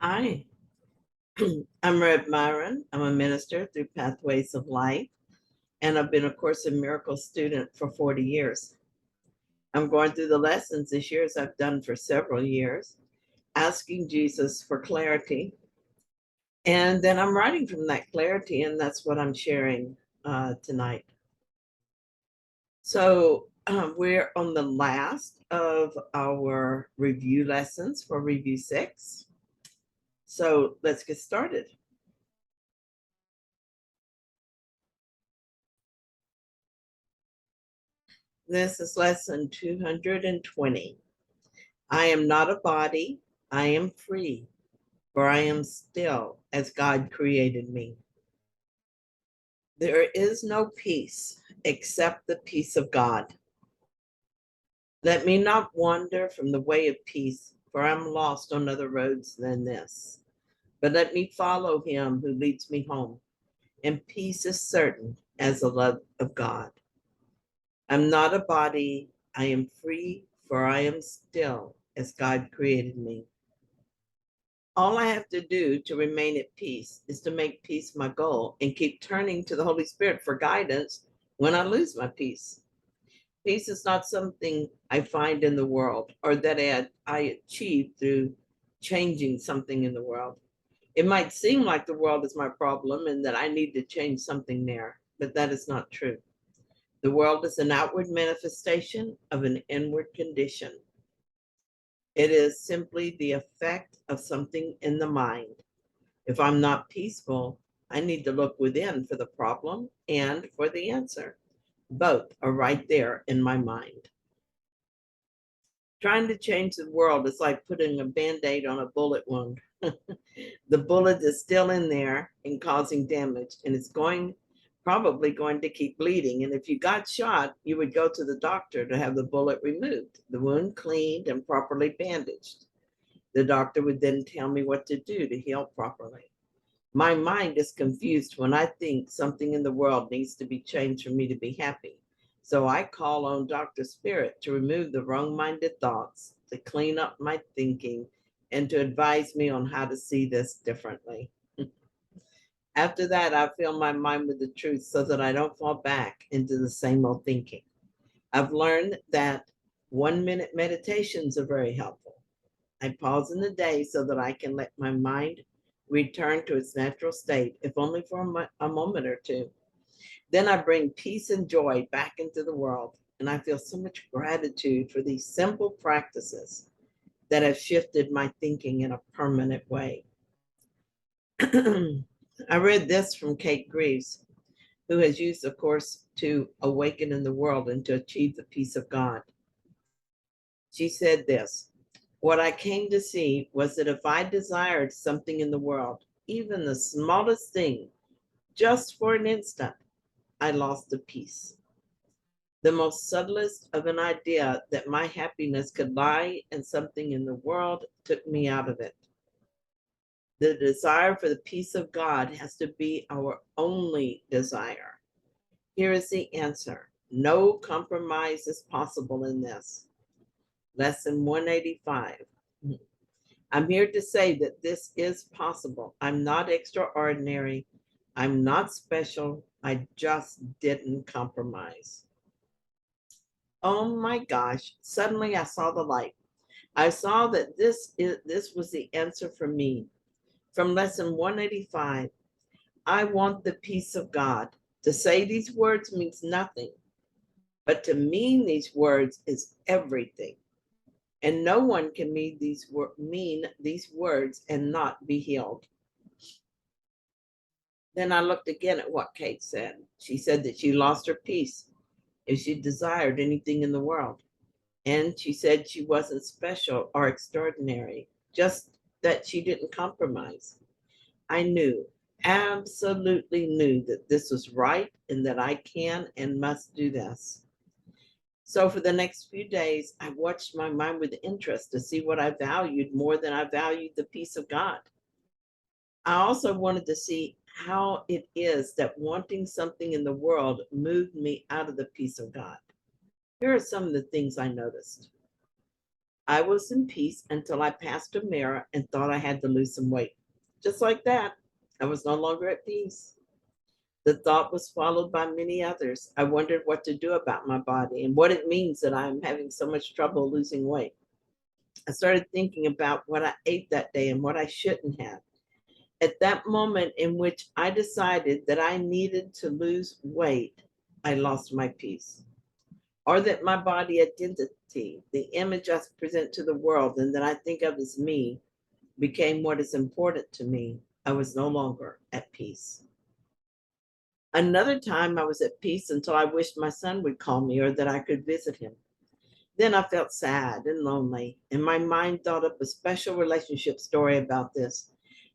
Hi, I'm Reb Myron. I'm a minister through Pathways of Life, and I've been a Course in Miracles student for 40 years. I'm going through the lessons this year, as I've done for several years, asking Jesus for clarity. And then I'm writing from that clarity, and that's what I'm sharing tonight. So we're on the last of our review lessons for Review 6. So let's get started. This is lesson 220. I am not a body, I am free, for I am still as God created me. There is no peace except the peace of God. Let me not wander from the way of peace, for I'm lost on other roads than this. But let me follow him who leads me home, and peace is certain as the love of God. I'm not a body, I am free, for I am still as God created me. All I have to do to remain at peace is to make peace my goal and keep turning to the Holy Spirit for guidance when I lose my peace. Peace is not something I find in the world or that I achieve through changing something in the world. It might seem like the world is my problem and that I need to change something there, but that is not true. The world is an outward manifestation of an inward condition. It is simply the effect of something in the mind. If I'm not peaceful, I need to look within for the problem and for the answer. Both are right there in my mind. Trying to change the world is like putting a band aid on a bullet wound. The bullet is still in there and causing damage, and it's probably going to keep bleeding. And if you got shot, you would go to the doctor to have the bullet removed, the wound cleaned and properly bandaged. The doctor would then tell me what to do to heal properly. My mind is confused when I think something in the world needs to be changed for me to be happy. So I call on Dr. Spirit to remove the wrong minded thoughts, to clean up my thinking, and to advise me on how to see this differently. After that, I fill my mind with the truth so that I don't fall back into the same old thinking. I've learned that 1 minute meditations are very helpful. I pause in the day so that I can let my mind return to its natural state, if only for a moment or two. Then I bring peace and joy back into the world, and I feel so much gratitude for these simple practices that have shifted my thinking in a permanent way. I read this from Kate Greaves, who has used the course to awaken in the world and to achieve the peace of God. She said this: what I came to see was that if I desired something in the world, even the smallest thing, just for an instant, I lost the peace. The most subtlest of an idea that my happiness could lie in something in the world took me out of it. The desire for the peace of God has to be our only desire. Here is the answer: no compromise is possible in this. Lesson 185. I'm here to say that this is possible. I'm not extraordinary. I'm not special. I just didn't compromise. Oh my gosh, suddenly I saw the light. I saw that this was the answer for me. From lesson 185, I want the peace of God. To say these words means nothing, but to mean these words is everything. And no one can mean these words and not be healed. Then I looked again at what Kate said. She said that she lost her peace if she desired anything in the world. And she said she wasn't special or extraordinary, just that she didn't compromise. I knew, absolutely knew that this was right and that I can and must do this. So for the next few days, I watched my mind with interest to see what I valued more than I valued the peace of God. I also wanted to see how it is that wanting something in the world moved me out of the peace of God. Here are some of the things I noticed. I was in peace until I passed a mirror and thought I had to lose some weight. Just like that, I was no longer at peace. The thought was followed by many others. I wondered what to do about my body and what it means that I'm having so much trouble losing weight. I started thinking about what I ate that day and what I shouldn't have. At that moment in which I decided that I needed to lose weight, I lost my peace. Or that my body identity, the image I present to the world and that I think of as me, became what is important to me. I was no longer at peace. Another time I was at peace until I wished my son would call me or that I could visit him. Then I felt sad and lonely, and my mind thought up a special relationship story about this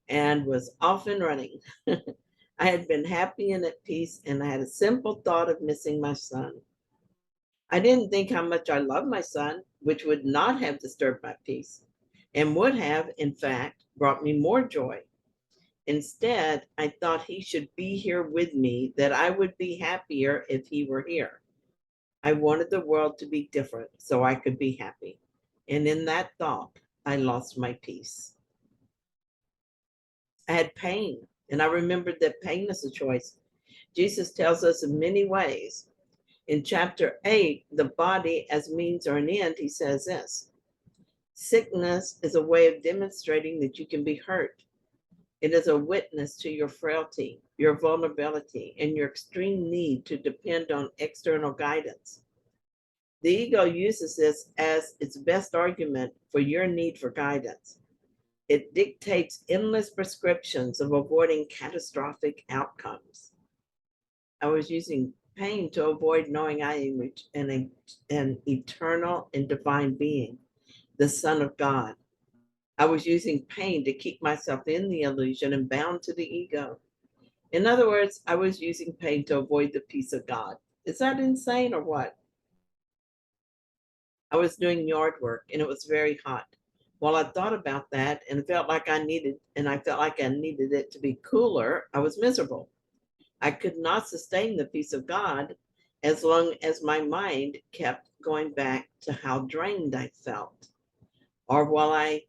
and was off and running. I had been happy and at peace, and I had a simple thought of missing my son. I didn't think how much I loved my son, which would not have disturbed my peace and would have, in fact, brought me more joy. Instead, I thought he should be here with me, that I would be happier if he were here. I wanted the world to be different so I could be happy. And in that thought, I lost my peace. I had pain, and I remembered that pain is a choice. Jesus tells us in many ways. In chapter 8, the body as means or an end, he says this: sickness is a way of demonstrating that you can be hurt. It is a witness to your frailty, your vulnerability, and your extreme need to depend on external guidance. The ego uses this as its best argument for your need for guidance. It dictates endless prescriptions of avoiding catastrophic outcomes. I was using pain to avoid knowing I am an eternal and divine being, the Son of God. I was using pain to keep myself in the illusion and bound to the ego. In other words, I was using pain to avoid the peace of God. Is that insane or what? I was doing yard work and it was very hot. While I thought about that and I felt like I needed it to be cooler, I was miserable. I could not sustain the peace of God as long as my mind kept going back to how drained I felt, or while I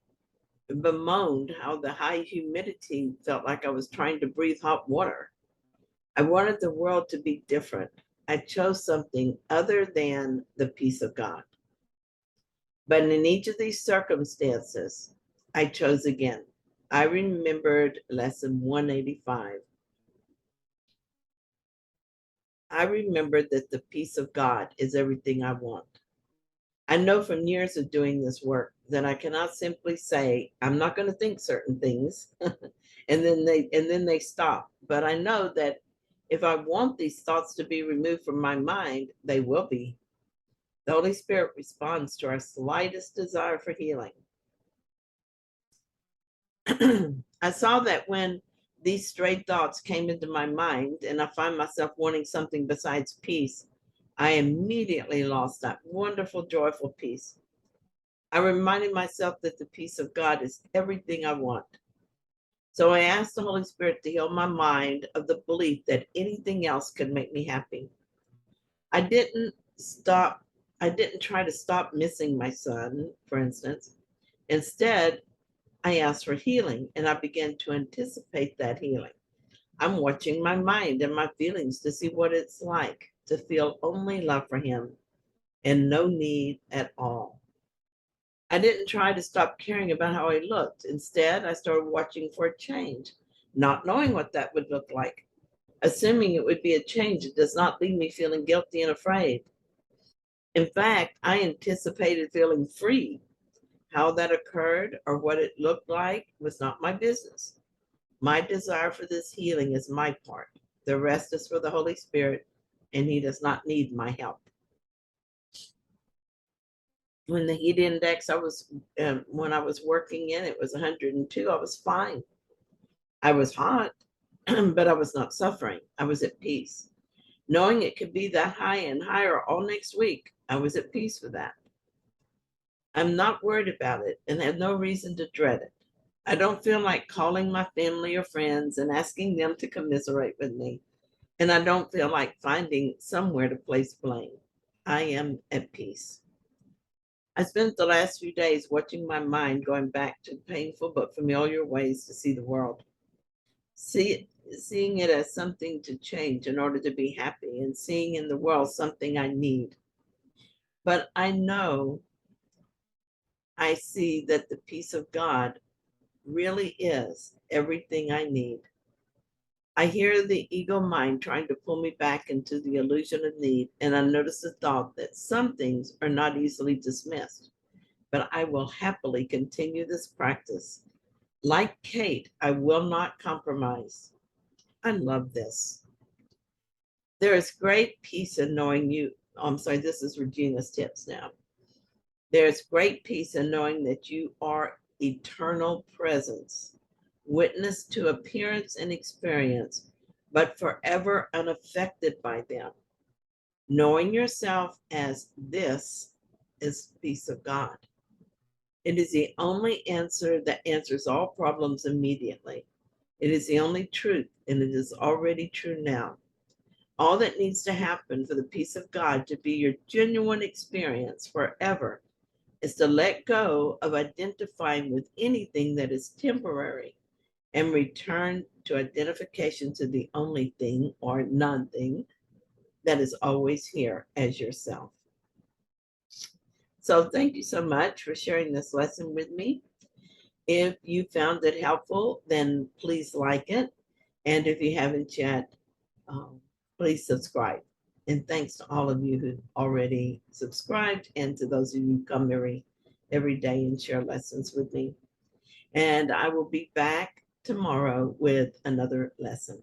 bemoaned how the high humidity felt like I was trying to breathe hot water. I wanted the world to be different. I chose something other than the peace of God. But in each of these circumstances, I chose again. I remembered lesson 185. I remembered that the peace of God is everything I want. I know from years of doing this work that I cannot simply say, I'm not going to think certain things, and then they stop. But I know that if I want these thoughts to be removed from my mind, they will be. The Holy Spirit responds to our slightest desire for healing. I saw that when these stray thoughts came into my mind and I find myself wanting something besides peace, I immediately lost that wonderful, joyful peace. I reminded myself that the peace of God is everything I want. So I asked the Holy Spirit to heal my mind of the belief that anything else could make me happy. I didn't stop, I didn't try to stop missing my son, for instance. Instead, I asked for healing and I began to anticipate that healing. I'm watching my mind and my feelings to see what it's like to feel only love for him and no need at all. I didn't try to stop caring about how I looked. Instead, I started watching for a change, not knowing what that would look like, assuming it would be a change that does not leave me feeling guilty and afraid. In fact, I anticipated feeling free. How that occurred or what it looked like was not my business. My desire for this healing is my part. The rest is for the Holy Spirit, and He does not need my help. When the heat index when I was working in, it was 102. I was fine. I was hot, but I was not suffering. I was at peace. Knowing it could be that high and higher all next week, I was at peace with that. I'm not worried about it and have no reason to dread it. I don't feel like calling my family or friends and asking them to commiserate with me. And I don't feel like finding somewhere to place blame. I am at peace. I spent the last few days watching my mind going back to painful but familiar ways to see the world. Seeing it as something to change in order to be happy, and seeing in the world something I need. But I know I see that the peace of God really is everything I need. I hear the ego mind trying to pull me back into the illusion of need, and I notice the thought that some things are not easily dismissed, but I will happily continue this practice. Like Kate, I will not compromise. I love this. There is great peace in knowing you. Oh, I'm sorry, this is Regina's tips now. There's great peace in knowing that you are eternal presence, witness to appearance and experience, but forever unaffected by them. Knowing yourself as this is peace of God. It is the only answer that answers all problems immediately. It is the only truth, and it is already true now. All that needs to happen for the peace of God to be your genuine experience forever is to let go of identifying with anything that is temporary and return to identification to the only thing or non-thing that is always here as yourself. So thank you so much for sharing this lesson with me. If you found it helpful, then please like it. And if you haven't yet, please subscribe. And thanks to all of you who already subscribed, and to those of you who come every day and share lessons with me. And I will be back tomorrow with another lesson.